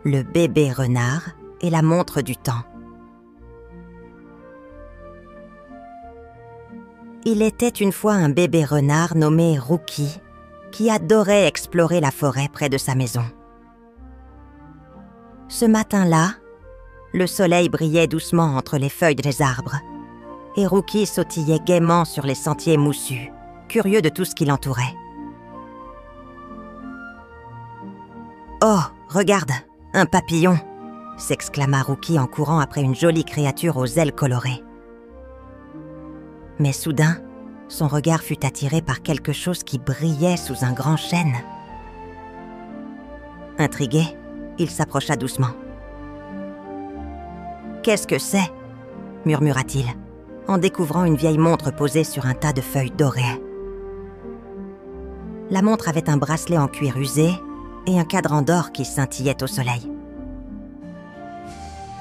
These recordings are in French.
Le bébé renard et la montre du temps. Il était une fois un bébé renard nommé Rookie qui adorait explorer la forêt près de sa maison. Ce matin-là, le soleil brillait doucement entre les feuilles des arbres et Rookie sautillait gaiement sur les sentiers moussus, curieux de tout ce qui l'entourait. « Oh, regarde, un papillon !» s'exclama Rookie en courant après une jolie créature aux ailes colorées. Mais soudain, son regard fut attiré par quelque chose qui brillait sous un grand chêne. Intrigué, il s'approcha doucement. « Qu'est-ce que c'est ?» murmura-t-il, en découvrant une vieille montre posée sur un tas de feuilles dorées. La montre avait un bracelet en cuir usé et un cadran d'or qui scintillait au soleil.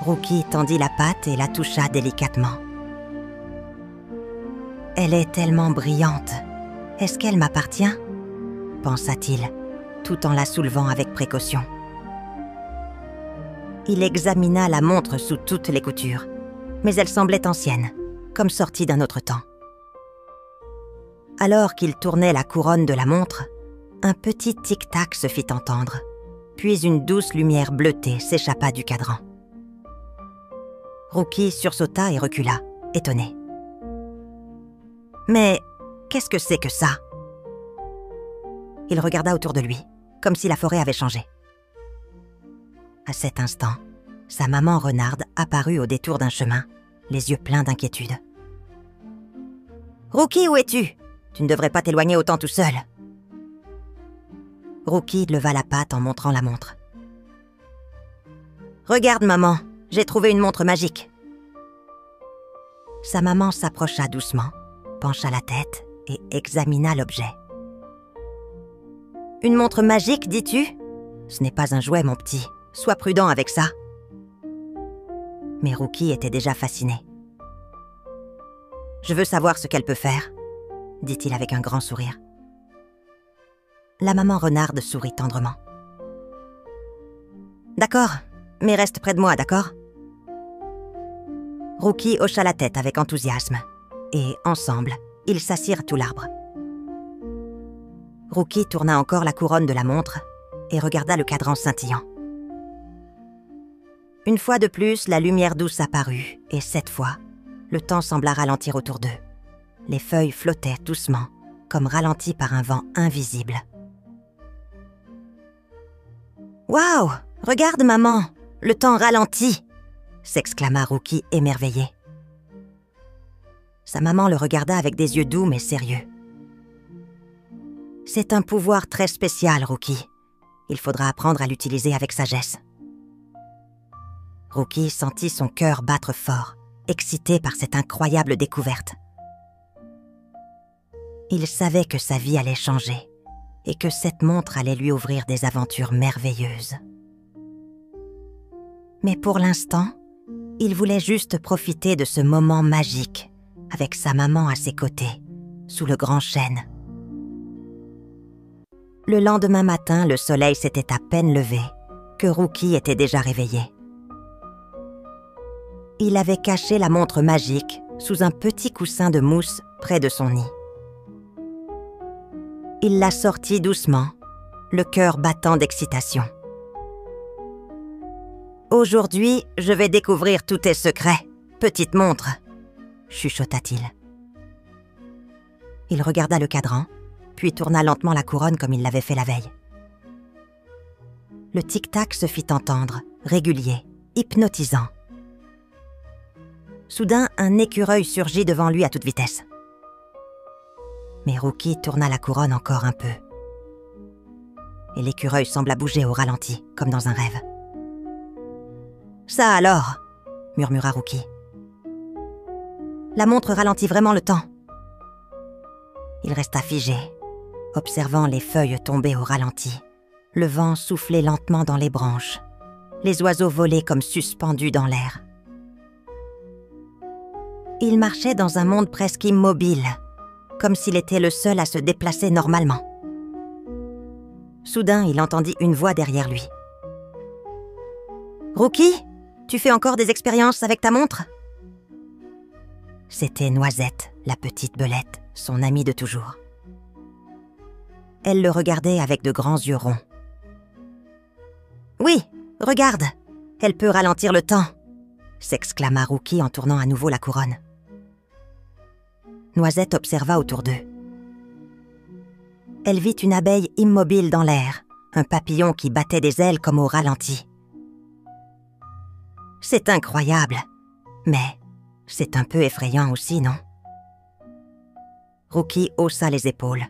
Rookie tendit la patte et la toucha délicatement. « Elle est tellement brillante. Est-ce qu'elle m'appartient ?» pensa-t-il, tout en la soulevant avec précaution. Il examina la montre sous toutes les coutures, mais elle semblait ancienne, comme sortie d'un autre temps. Alors qu'il tournait la couronne de la montre, un petit tic-tac se fit entendre, puis une douce lumière bleutée s'échappa du cadran. Rookie sursauta et recula, étonné. « Mais qu'est-ce que c'est que ça ?» Il regarda autour de lui, comme si la forêt avait changé. À cet instant, sa maman renarde apparut au détour d'un chemin, les yeux pleins d'inquiétude. « Rookie, où es-tu ? Tu ne devrais pas t'éloigner autant tout seul. » Rookie leva la patte en montrant la montre. « Regarde, maman, j'ai trouvé une montre magique. » Sa maman s'approcha doucement, pencha la tête et examina l'objet. « Une montre magique, dis-tu ? Ce n'est pas un jouet, mon petit. Sois prudent avec ça. » Mais Rookie était déjà fasciné. « Je veux savoir ce qu'elle peut faire, » dit-il avec un grand sourire. La maman renarde sourit tendrement. « D'accord, mais reste près de moi, d'accord ?» Rookie hocha la tête avec enthousiasme, et ensemble, ils s'assirent sous l'arbre. Rookie tourna encore la couronne de la montre et regarda le cadran scintillant. Une fois de plus, la lumière douce apparut, et cette fois, le temps sembla ralentir autour d'eux. Les feuilles flottaient doucement, comme ralenties par un vent invisible. « Waouh! Regarde, maman! Le temps ralentit !» s'exclama Rookie émerveillé. Sa maman le regarda avec des yeux doux mais sérieux. « C'est un pouvoir très spécial, Rookie. Il faudra apprendre à l'utiliser avec sagesse. » Rookie sentit son cœur battre fort, excité par cette incroyable découverte. Il savait que sa vie allait changer et que cette montre allait lui ouvrir des aventures merveilleuses. Mais pour l'instant, il voulait juste profiter de ce moment magique avec sa maman à ses côtés, sous le grand chêne. Le lendemain matin, le soleil s'était à peine levé que Rookie était déjà réveillé. Il avait caché la montre magique sous un petit coussin de mousse près de son nid. Il la sortit doucement, le cœur battant d'excitation. « Aujourd'hui, je vais découvrir tous tes secrets, petite montre !» chuchota-t-il. Il regarda le cadran, puis tourna lentement la couronne comme il l'avait fait la veille. Le tic-tac se fit entendre, régulier, hypnotisant. Soudain, un écureuil surgit devant lui à toute vitesse. Mais Rookie tourna la couronne encore un peu. Et l'écureuil sembla bouger au ralenti, comme dans un rêve. « Ça alors !» murmura Rookie. « La montre ralentit vraiment le temps. » Il resta figé, observant les feuilles tomber au ralenti, le vent souffler lentement dans les branches, les oiseaux voler comme suspendus dans l'air. Il marchait dans un monde presque immobile, comme s'il était le seul à se déplacer normalement. Soudain, il entendit une voix derrière lui. Rookie, tu fais encore des expériences avec ta montre? C'était Noisette, la petite belette, son amie de toujours. Elle le regardait avec de grands yeux ronds. « Oui, regarde, elle peut ralentir le temps !» s'exclama Rookie en tournant à nouveau la couronne. Noisette observa autour d'eux. Elle vit une abeille immobile dans l'air, un papillon qui battait des ailes comme au ralenti. C'est incroyable, mais c'est un peu effrayant aussi, non? Rookie haussa les épaules.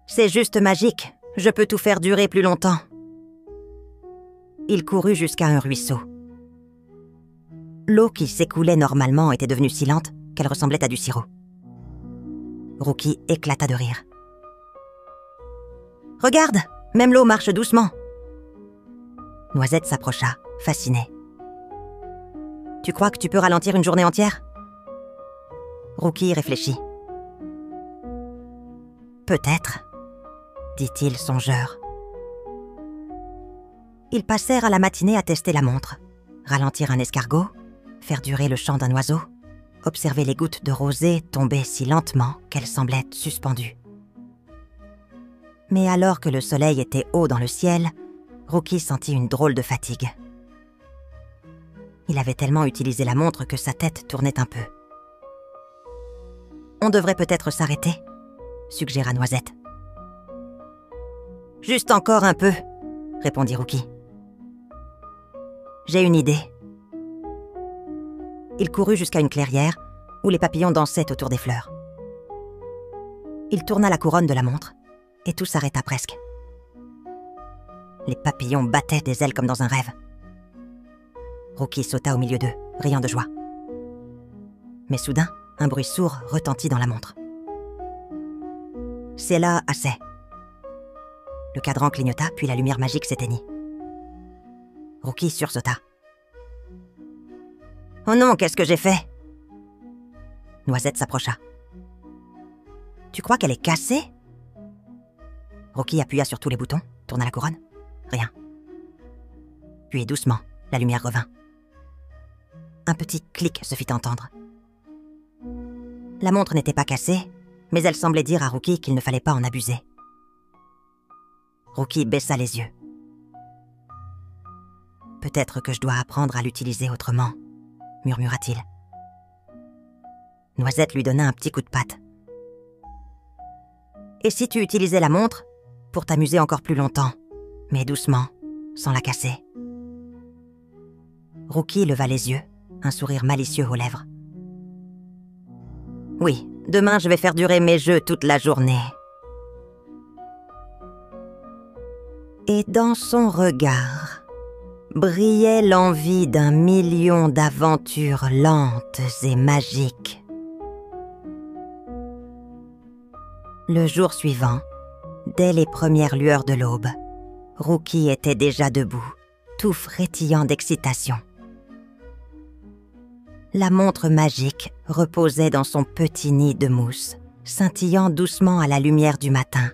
C'est juste magique, je peux tout faire durer plus longtemps. Il courut jusqu'à un ruisseau. L'eau qui s'écoulait normalement était devenue si lente qu'elle ressemblait à du sirop. Rookie éclata de rire. « Regarde, même l'eau marche doucement !» Noisette s'approcha, fascinée. « Tu crois que tu peux ralentir une journée entière ?» Rookie réfléchit. « Peut-être, » dit-il songeur. Ils passèrent à la matinée à tester la montre, ralentir un escargot, faire durer le chant d'un oiseau, observer les gouttes de rosée tomber si lentement qu'elles semblaient suspendues. Mais alors que le soleil était haut dans le ciel, Rookie sentit une drôle de fatigue. Il avait tellement utilisé la montre que sa tête tournait un peu. « On devrait peut-être s'arrêter », suggéra Noisette. « Juste encore un peu », répondit Rookie. « J'ai une idée. » Il courut jusqu'à une clairière où les papillons dansaient autour des fleurs. Il tourna la couronne de la montre et tout s'arrêta presque. Les papillons battaient des ailes comme dans un rêve. Rookie sauta au milieu d'eux, riant de joie. Mais soudain, un bruit sourd retentit dans la montre. C'est là assez. Le cadran clignota, puis la lumière magique s'éteignit. Rookie sursauta. « Oh non, qu'est-ce que j'ai fait ?» Noisette s'approcha. « Tu crois qu'elle est cassée ?» Rookie appuya sur tous les boutons, tourna la couronne. Rien. Puis doucement, la lumière revint. Un petit clic se fit entendre. La montre n'était pas cassée, mais elle semblait dire à Rookie qu'il ne fallait pas en abuser. Rookie baissa les yeux. « Peut-être que je dois apprendre à l'utiliser autrement, » murmura-t-il. Noisette lui donna un petit coup de patte. « Et si tu utilisais la montre pour t'amuser encore plus longtemps, mais doucement, sans la casser ?» Rookie leva les yeux, un sourire malicieux aux lèvres. « Oui, demain je vais faire durer mes jeux toute la journée. » Et dans son regard brillait l'envie d'un million d'aventures lentes et magiques. Le jour suivant, dès les premières lueurs de l'aube, Rookie était déjà debout, tout frétillant d'excitation. La montre magique reposait dans son petit nid de mousse, scintillant doucement à la lumière du matin.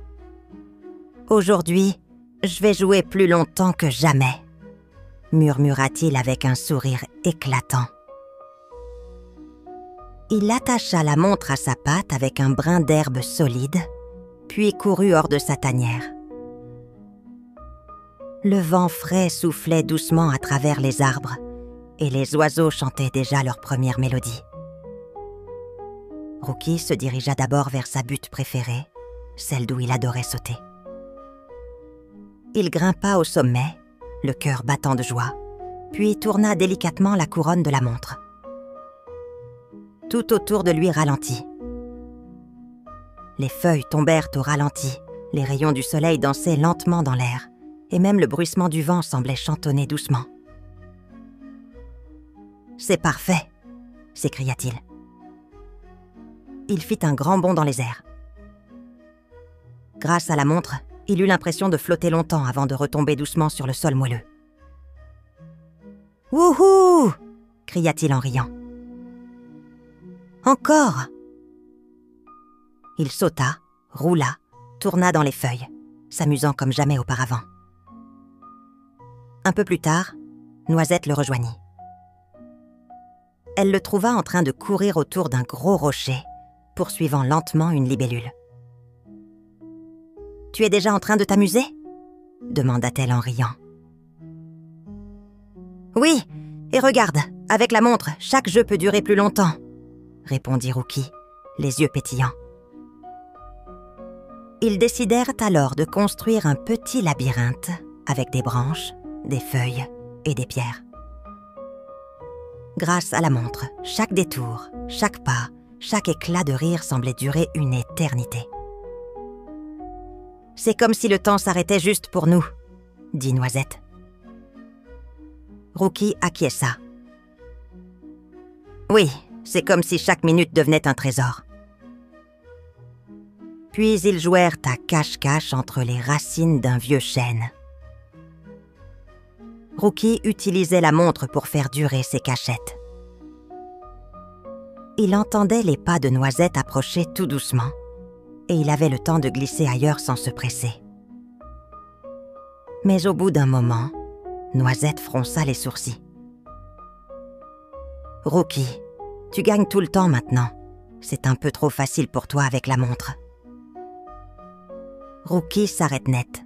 « Aujourd'hui, je vais jouer plus longtemps que jamais », murmura-t-il avec un sourire éclatant. Il attacha la montre à sa patte avec un brin d'herbe solide, puis courut hors de sa tanière. Le vent frais soufflait doucement à travers les arbres et les oiseaux chantaient déjà leur première mélodie. Rookie se dirigea d'abord vers sa butte préférée, celle d'où il adorait sauter. Il grimpa au sommet, le cœur battant de joie, puis tourna délicatement la couronne de la montre. Tout autour de lui ralentit. Les feuilles tombèrent au ralenti, les rayons du soleil dansaient lentement dans l'air, et même le bruissement du vent semblait chantonner doucement. « C'est parfait !» s'écria-t-il. Il fit un grand bond dans les airs. Grâce à la montre, il eut l'impression de flotter longtemps avant de retomber doucement sur le sol moelleux. « Wouhou !» cria-t-il en riant. « Encore !» Il sauta, roula, tourna dans les feuilles, s'amusant comme jamais auparavant. Un peu plus tard, Noisette le rejoignit. Elle le trouva en train de courir autour d'un gros rocher, poursuivant lentement une libellule. « Tu es déjà en train de t'amuser » demanda-t-elle en riant. « Oui, et regarde, avec la montre, chaque jeu peut durer plus longtemps » répondit Rookie, les yeux pétillants. Ils décidèrent alors de construire un petit labyrinthe avec des branches, des feuilles et des pierres. Grâce à la montre, chaque détour, chaque pas, chaque éclat de rire semblait durer une éternité. « C'est comme si le temps s'arrêtait juste pour nous », dit Noisette. Rookie acquiesça. « Oui, c'est comme si chaque minute devenait un trésor. » Puis ils jouèrent à cache-cache entre les racines d'un vieux chêne. Rookie utilisait la montre pour faire durer ses cachettes. Il entendait les pas de Noisette approcher tout doucement, et il avait le temps de glisser ailleurs sans se presser. Mais au bout d'un moment, Noisette fronça les sourcils. « Rookie, tu gagnes tout le temps maintenant. C'est un peu trop facile pour toi avec la montre. » Rookie s'arrête net.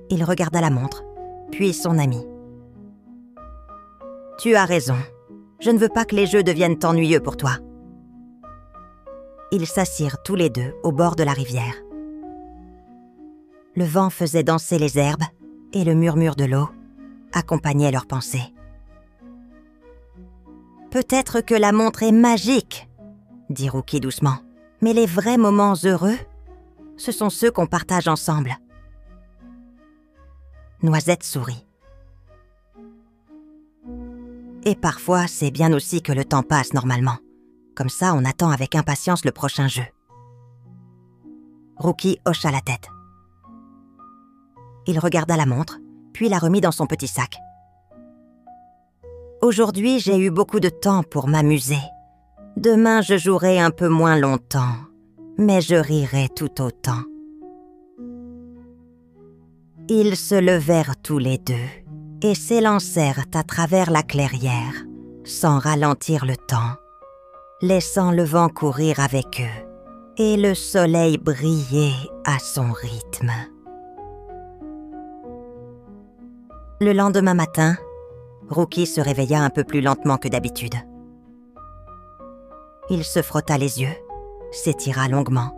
Il regarda la montre, puis son ami. « Tu as raison. Je ne veux pas que les jeux deviennent ennuyeux pour toi. » Ils s'assirent tous les deux au bord de la rivière. Le vent faisait danser les herbes et le murmure de l'eau accompagnait leurs pensées. « Peut-être que la montre est magique, » dit Rookie doucement, « mais les vrais moments heureux, ce sont ceux qu'on partage ensemble. » Noisette sourit. « Et parfois, c'est bien aussi que le temps passe normalement. Comme ça, on attend avec impatience le prochain jeu. » Rookie hocha la tête. Il regarda la montre, puis la remit dans son petit sac. « Aujourd'hui, j'ai eu beaucoup de temps pour m'amuser. Demain, je jouerai un peu moins longtemps, mais je rirai tout autant. » Ils se levèrent tous les deux et s'élancèrent à travers la clairière, sans ralentir le temps, laissant le vent courir avec eux et le soleil briller à son rythme. Le lendemain matin, Rookie se réveilla un peu plus lentement que d'habitude. Il se frotta les yeux, s'étira longuement,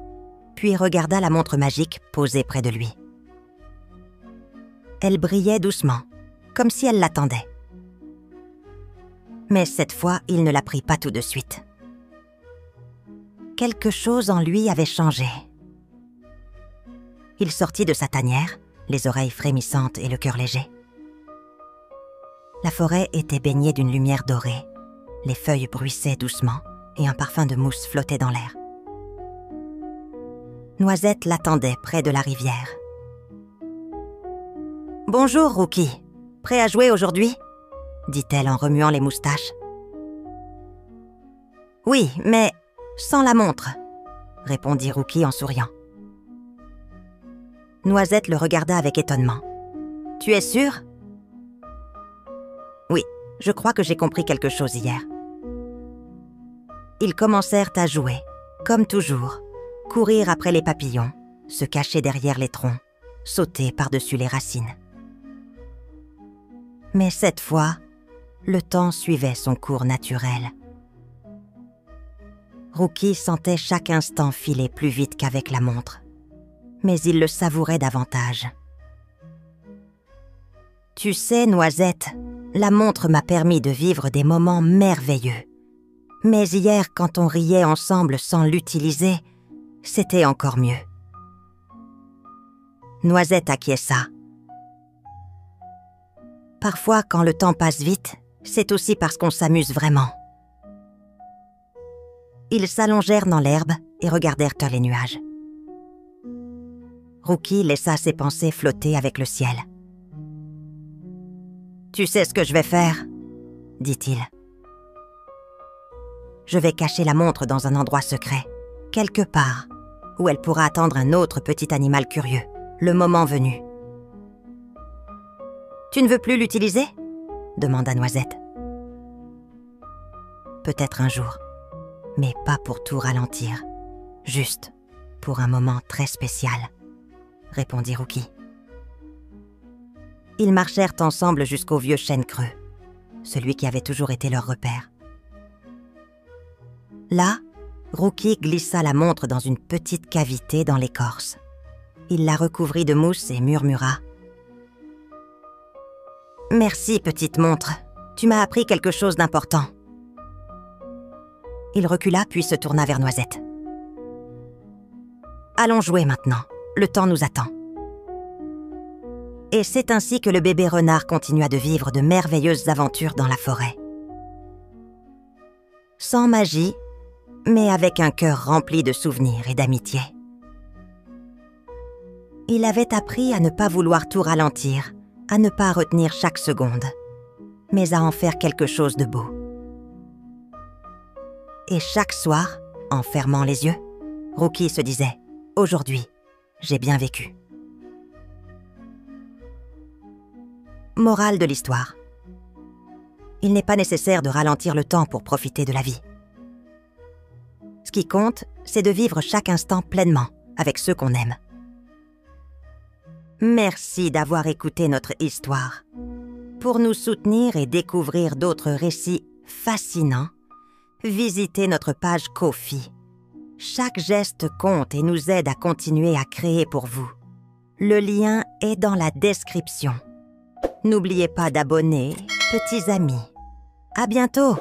puis regarda la montre magique posée près de lui. Elle brillait doucement, comme si elle l'attendait. Mais cette fois, il ne la prit pas tout de suite. Quelque chose en lui avait changé. Il sortit de sa tanière, les oreilles frémissantes et le cœur léger. La forêt était baignée d'une lumière dorée, les feuilles bruissaient doucement et un parfum de mousse flottait dans l'air. Noisette l'attendait près de la rivière. « Bonjour, Rookie. Prêt à jouer aujourd'hui ?» dit-elle en remuant les moustaches. « Oui, mais sans la montre » répondit Rookie en souriant. Noisette le regarda avec étonnement. « Tu es sûr ?»« Oui, je crois que j'ai compris quelque chose hier. » Ils commencèrent à jouer, comme toujours, courir après les papillons, se cacher derrière les troncs, sauter par-dessus les racines. Mais cette fois, le temps suivait son cours naturel. Rookie sentait chaque instant filer plus vite qu'avec la montre, mais il le savourait davantage. « Tu sais, Noisette, la montre m'a permis de vivre des moments merveilleux. Mais hier, quand on riait ensemble sans l'utiliser, c'était encore mieux. » Noisette acquiesça. Parfois, quand le temps passe vite, c'est aussi parce qu'on s'amuse vraiment. Ils s'allongèrent dans l'herbe et regardèrent les nuages. Rookie laissa ses pensées flotter avec le ciel. « Tu sais ce que je vais faire ?» dit-il. « Je vais cacher la montre dans un endroit secret, quelque part, où elle pourra attendre un autre petit animal curieux, le moment venu. » Tu ne veux plus l'utiliser ? demanda Noisette. Peut-être un jour, mais pas pour tout ralentir. Juste pour un moment très spécial, répondit Rookie. Ils marchèrent ensemble jusqu'au vieux chêne creux, celui qui avait toujours été leur repère. Là, Rookie glissa la montre dans une petite cavité dans l'écorce. Il la recouvrit de mousse et murmura. « Merci, petite montre. Tu m'as appris quelque chose d'important. » Il recula puis se tourna vers Noisette. « Allons jouer maintenant. Le temps nous attend. » Et c'est ainsi que le bébé renard continua de vivre de merveilleuses aventures dans la forêt. Sans magie, mais avec un cœur rempli de souvenirs et d'amitié. Il avait appris à ne pas vouloir tout ralentir, à ne pas retenir chaque seconde, mais à en faire quelque chose de beau. Et chaque soir, en fermant les yeux, Rookie se disait « Aujourd'hui, j'ai bien vécu ». Morale de l'histoire. Il n'est pas nécessaire de ralentir le temps pour profiter de la vie. Ce qui compte, c'est de vivre chaque instant pleinement avec ceux qu'on aime. Merci d'avoir écouté notre histoire. Pour nous soutenir et découvrir d'autres récits fascinants, visitez notre page Ko-fi. Chaque geste compte et nous aide à continuer à créer pour vous. Le lien est dans la description. N'oubliez pas d'abonner, petits amis. À bientôt!